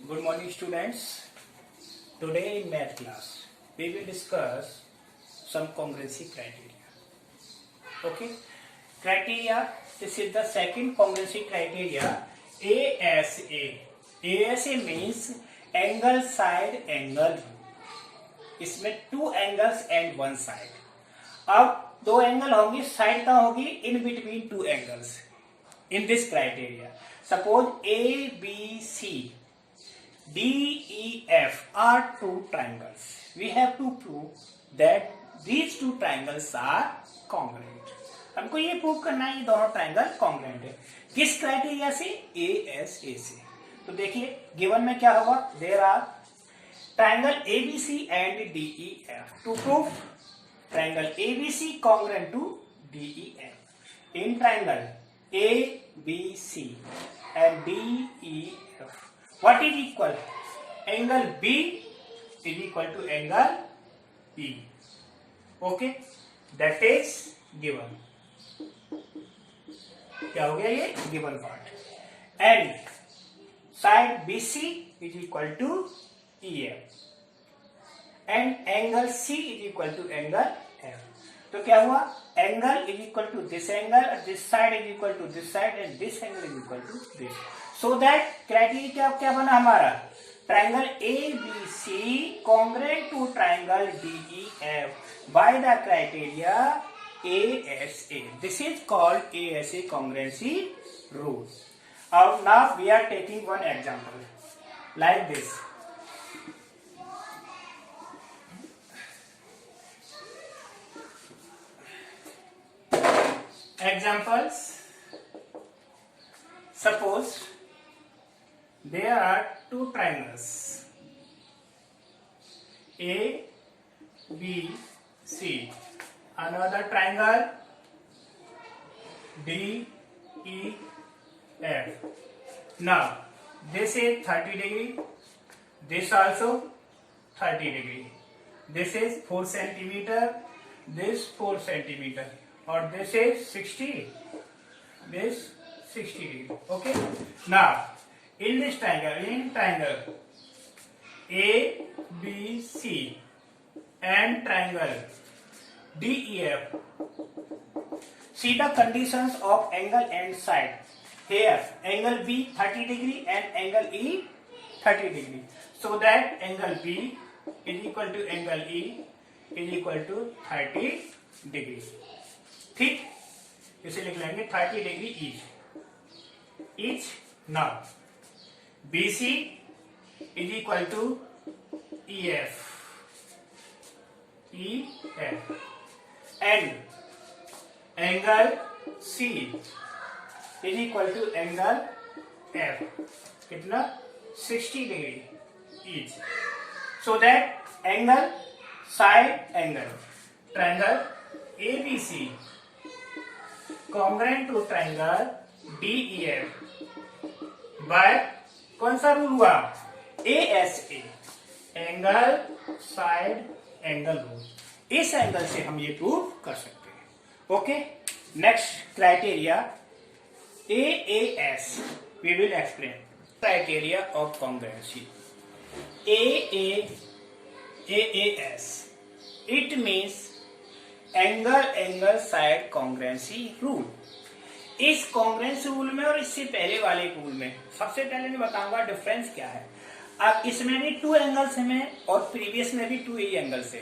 Good morning, students. Today in math class, we will discuss some congruency criteria. Okay, criteria. This is the second congruency criteria. ASA. ASA means angle, side, angle. इसमें to angles and one side. अब दो angle होंगी, side का होगी in between two angles. In this criteria, suppose A, B, C, D, E, F are two triangles. We have to prove that these two triangles are congruent. हमको ये prove करना है ये दोनों ट्राइंगल कॉन्ग्रुएंट है. किस क्राइटेरिया से? ASA से. तो देखिए गिवन में क्या होगा. There are triangle ABC and DEF. To prove triangle ABC congruent to DEF. In triangle ABC and DEF, what is equal? Angle B is equal to angle E. Okay, that is given. क्या हो गया ये? Given part. And side BC is equal to EF and angle C is equal to angle F. तो क्या हुआ? Angle is equal to this angle, this side is equal to this side and this angle is equal to this. So that criteria क्या बना हमारा? Triangle ABC congruent to triangle DEF by the criteria ASA. This is called ASA congruency rule. Now we are taking one example like this. Examples. Suppose there are two triangles A, B, C. Another triangle D, E, F. Now this is 30 degree. This also 30 degree. This is 4 centimeter. This 4 centimeter. Or this is 60, this 60 degree. Okay. Now in this triangle ABC and triangle DEF, see the conditions of angle and side. Here angle B 30 degree and angle E 30 degree. So that angle B is equal to angle E is equal to 30 degree. ठीक, इसे लिख लेंगे 30 degree each. Now BC is equal to EF and angle C is equal to angle F. कितना? 60 degree each. So that angle, side angle, triangle ABC congruent to triangle DEF by कौन सा rule हुआ? ASA, angle side angle rule. इस angle से हम ये prove कर सकते हैं. Okay. Next criteria AAS. We will explain criteria of congruency. AAS it means angle side congruency rule. इस कॉन्ग्रुएंसी रूल में और इससे पहले वाले रूल में सबसे पहले मैं बताऊंगा डिफरेंस क्या है. अब इसमें भी टू एंगल्स में और प्रीवियस में भी टू एंगल्स है.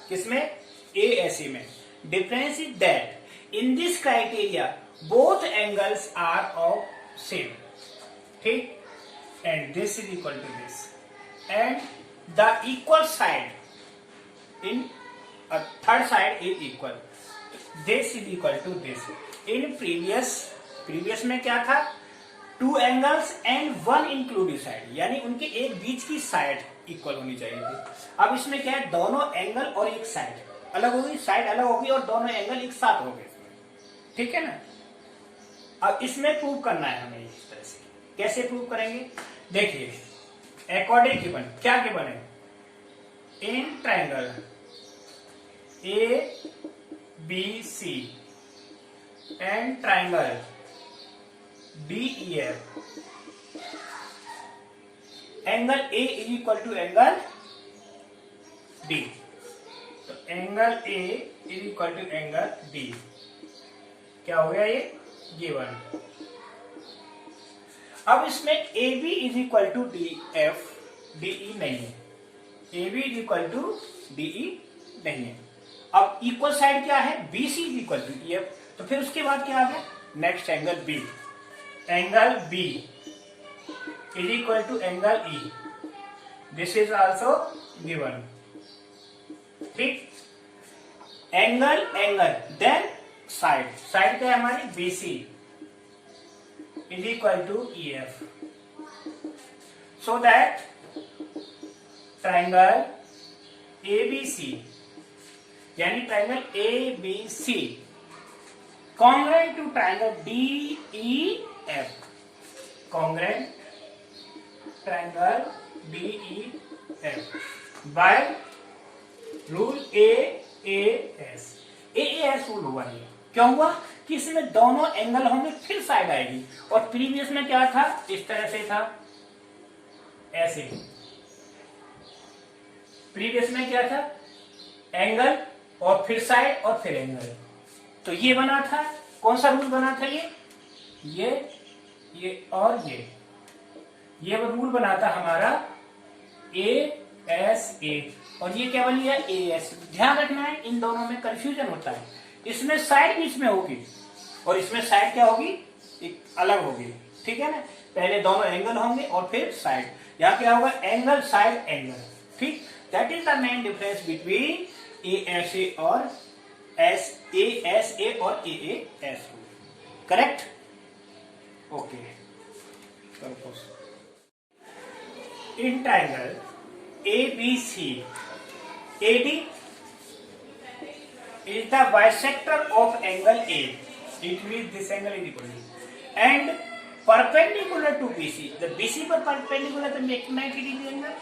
किसमें? ASA में. Difference is that in this criteria both angles are of same. ठीक. And this is equal to this and the equal side in third side is equal. This is equal to this. In previous में क्या था? Two angles and one inclusive side, यानी उनके एक बीच की side equal होनी चाहिए थी. अब इसमें क्या है? दोनों एंगल और एक साइड अलग होगी, साइड अलग होगी और दोनों एंगल एक साथ हो गए. ठीक है ना. अब इसमें प्रूव करना है हमें इस तरह से. कैसे प्रूव करेंगे? देखिए अकॉर्डिंग गिवन. क्या गिवन है? In triangle ABC and triangle DEF angle A is equal to angle D. तो angle A is equal to angle D क्या हो गया, ये गिवन। अब इसमें A B is equal to D F, DE नहीं है, A B is equal to DE नहीं है। अब इक्वल साइड क्या है, B C is equal to E F. तो फिर उसके बाद क्या आ गया, next angle B, angle B is equal to angle E, this is also given. ठीक, angle angle then side, side क्या है हमारी B C is equal to E F, so that triangle A B C यानी triangle A B C congruent to triangle D E F, congruent triangle D E F by rule A S. A S rule हुआ है, क्यों हुआ कि इसमें दोनों angle होंगे फिर साइड आएगी, और प्रीवियस में क्या था, इस तरह से था, ऐसे। प्रीवियस में क्या था, एंगल और फिर साइड और फिर एंगल। तो ये बना था, कौन सा रूल बना था, ये और ये रूल बना था हमारा ए एस ए, और ये क्या बन गया ए एस। ध्यान रखना है, इन दोनों में कंफ्यूजन होता है, इसमें साइड बीच में होगी और इसमें साइड क्या होगी, एक अलग होगी। ठीक है ना, पहले दोनों एंगल होंगे और फिर साइड, यहाँ क्या होगा, एंगल साइड एंगल। ठीक, that is the main difference between A S A और ए एस ए और A S. Correct, okay. In triangle A B C, AD is the bisector of angle A. It means this angle is equal to and perpendicular to BC. The BC पर perpendicular to make 90 degree angle.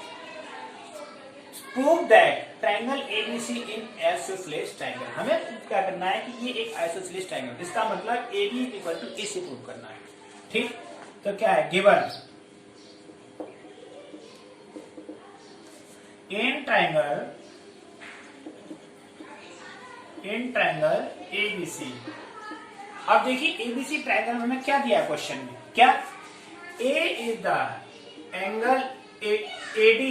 Prove that triangle ABC in isosceles triangle. हमें क्या करना है कि ये एक isosceles triangle, इसका मतलब AB equal to AC prove करना है। ठीक, तो क्या है, गिवन in ट्राइंगल ABC। अब देखिए ABC ट्राइंगल में क्या दिया क्वेश्चन में, क्या A is the angle AD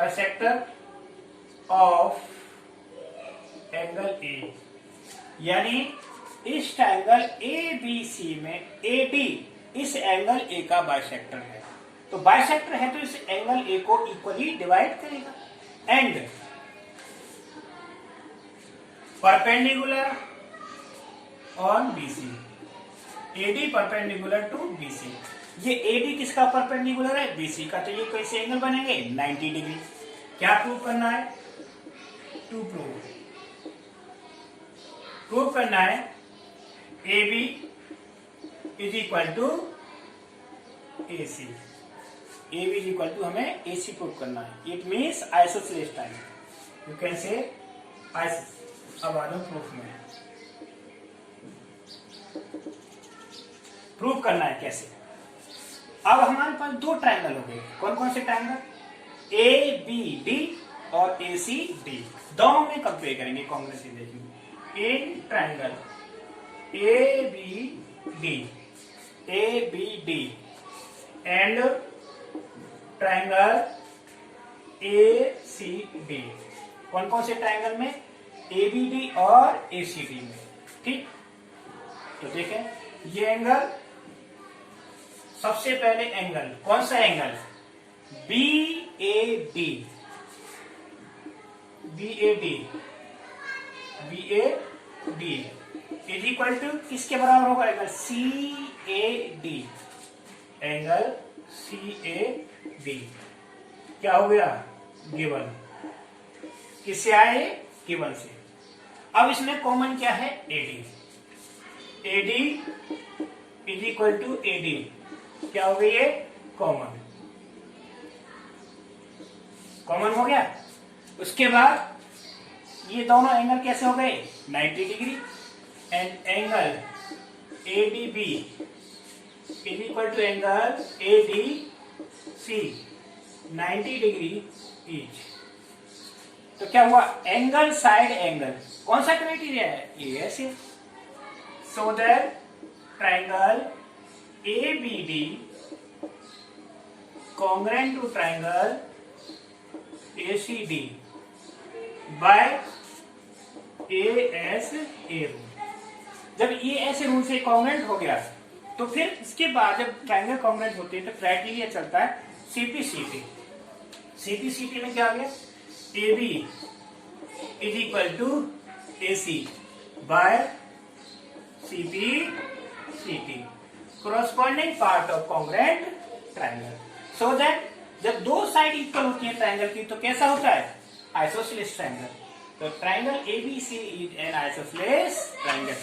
bisector of angle A, यानी इस ट्राइंगल ABC में AD इस एंगल A का बाइसेक्टर है। तो बाइसेक्टर है तो इस एंगल A को इक्वली डिवाइड करेगा। And perpendicular on BC, AD perpendicular to BC। ये AD किसका परपेंडिकुलर है, BC का। तो ये कैसे एंगल बनेंगे, 90 डिग्री। क्या प्रूव करना है, टू प्रूव करना है AB is equal to AC, AB is equal to हमें AC प्रूव करना है। It means isosceles triangle, you can say अब आ जाओ प्रूफ में। प्रूव करना है कैसे। अब हमारे पास दो ट्रायंगल हो गए, कौन कौन से ट्रायंगल, ABD और ACD। दोनों में कंपेयर करेंगे, कॉन्ग्रेसिव देखेंगे। In triangle ABD and triangle ACD, कौन कौन से ट्रायंगल में, ABD और ACD में। ठीक, तो देखें ये एंगल, सबसे पहले एंगल कौन सा angle, BAD is equal to किसके बराबर होगा, एंगल CAD, एंगल CAD क्या हो गया, गिवन। किससे आए, गिवन से। अब इसमें कॉमन क्या है, AD is equal to AD क्या हो गई है, कॉमन हो गया। उसके बाद ये दोनों एंगल कैसे हो गए, 90 degree. and angle ADB is equal to angle ADC 90 degree each। तो क्या हुआ, एंगल साइड एंगल कौन सा क्राइटेरिया है, ये ऐसे। सो that triangle ABD congruent to triangle ACD by ASA rule. जब ये ऐसे रूल से कॉन्ग्रेंट हो गया तो फिर इसके बाद जब ट्राइंगल कॉन्ग्रेंट होते हैं तो क्राइटेरिया चलता है CPCT। CPCT में क्या आ गया, AB is equal to AC by CPCT corresponding part of congruent triangle। So that जब दो साइड इक्वल होती है ट्राइंगल की तो कैसा होता है, आइसोसेलेस ट्राइंगल। तो triangle ABC is an isosceles triangle,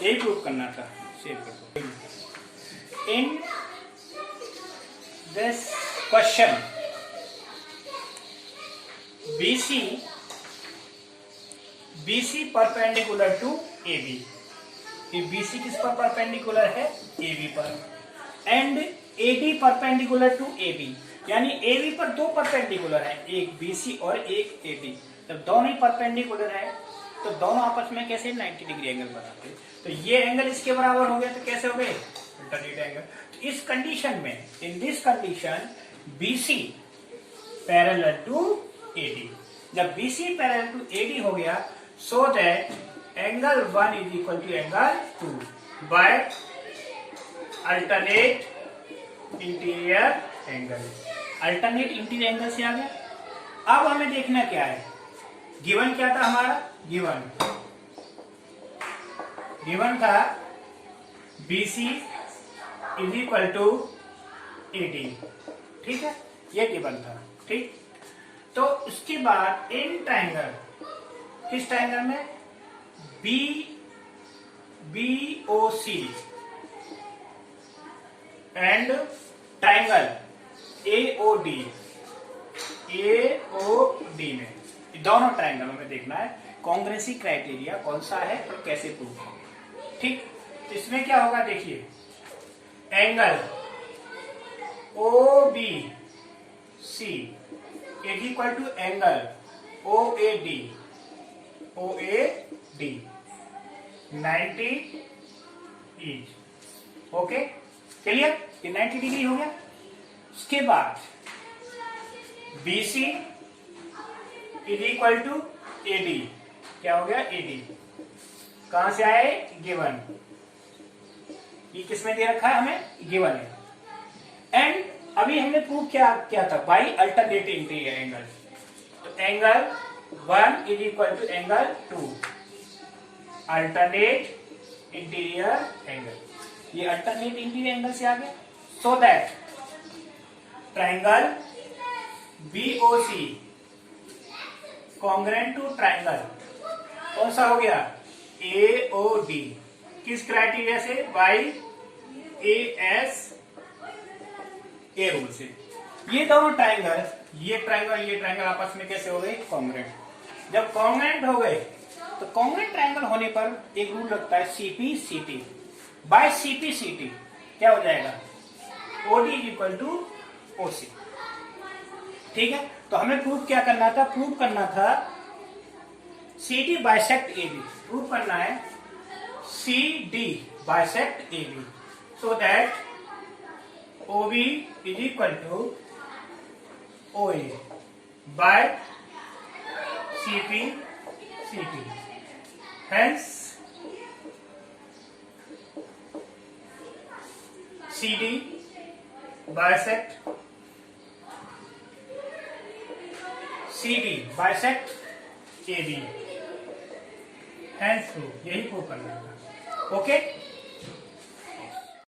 यही प्रूव करना था। In this question BC perpendicular to AB, BC किस पर परपेंडिकुलर है, AB पर, and AD perpendicular to AB, यानी AB पर दो परपेंडिकुलर है, एक BC और एक AD। जब दोनों ही परपेंडिकुलर है तो दोनों आपस में कैसे 90 डिग्री एंगल बनाते हैं। तो ये एंगल इसके बराबर हो गया तो कैसे हो गए, अल्टरनेट एंगल। तो इस कंडीशन में, in this condition BC parallel to AD, जब BC पैरेलल टू AD हो गया so that angle 1 is equal to angle 2 by alternate interior angle. Alternate interior angle से आ गया। अब हमें देखना क्या है, गिवन क्या था हमारा, गिवन था BC is equal to AD, ठीक है, ये गिवन था, ठीक। तो उसके बाद इन ट्राइंगल, किस ट्राइंगल में, BOC एंड ट्राइंगल AOD में, दोनों ट्राइंगलों में देखना है कॉन्ग्रेंसी क्राइटेरिया कौन सा है और कैसे प्रूव होगा, ठीक। तो इसमें क्या होगा देखिए, angle OBC is equal to angle OAD 90 each. Okay clear, ये 90 डिग्री हो गया। उसके बाद BC is equal to AD, क्या हो गया, AD कहां से आए, गिवन, ये किसमें दे रखा है हमें, गिवन है। एंड अभी हमने प्रूव क्या था, बाई अल्टरनेट इंटीरियर एंगल। तो angle 1 is equal to angle 2 alternate interior angle, ये अल्टरनेट इंटीरियर एंगल से आ गया। So that triangle BOC congruent to triangle कौन सा हो गया, AOD, किस क्राइटेरिया से, बाई ASA रूल से। ये दोनों ट्राइंगल, ये ट्राइंगल आपस में कैसे हो गए, कॉन्ग्रेंट। जब कॉन्ग्रेंट हो गए तो कॉन्ग्रेंट ट्राइंगल होने पर एक रूल लगता है CPCT, बाय CPCT क्या हो जाएगा, OD is equal to OC, ठीक है। तो हमें प्रूव क्या करना था, प्रूव करना था CD बाइसेक्ट AB, प्रूव करना है CD bisect AB, so that OB is equal to OA by CPCT, hence CD bisect AB, hence proof, यही प्रूव करना था। ओके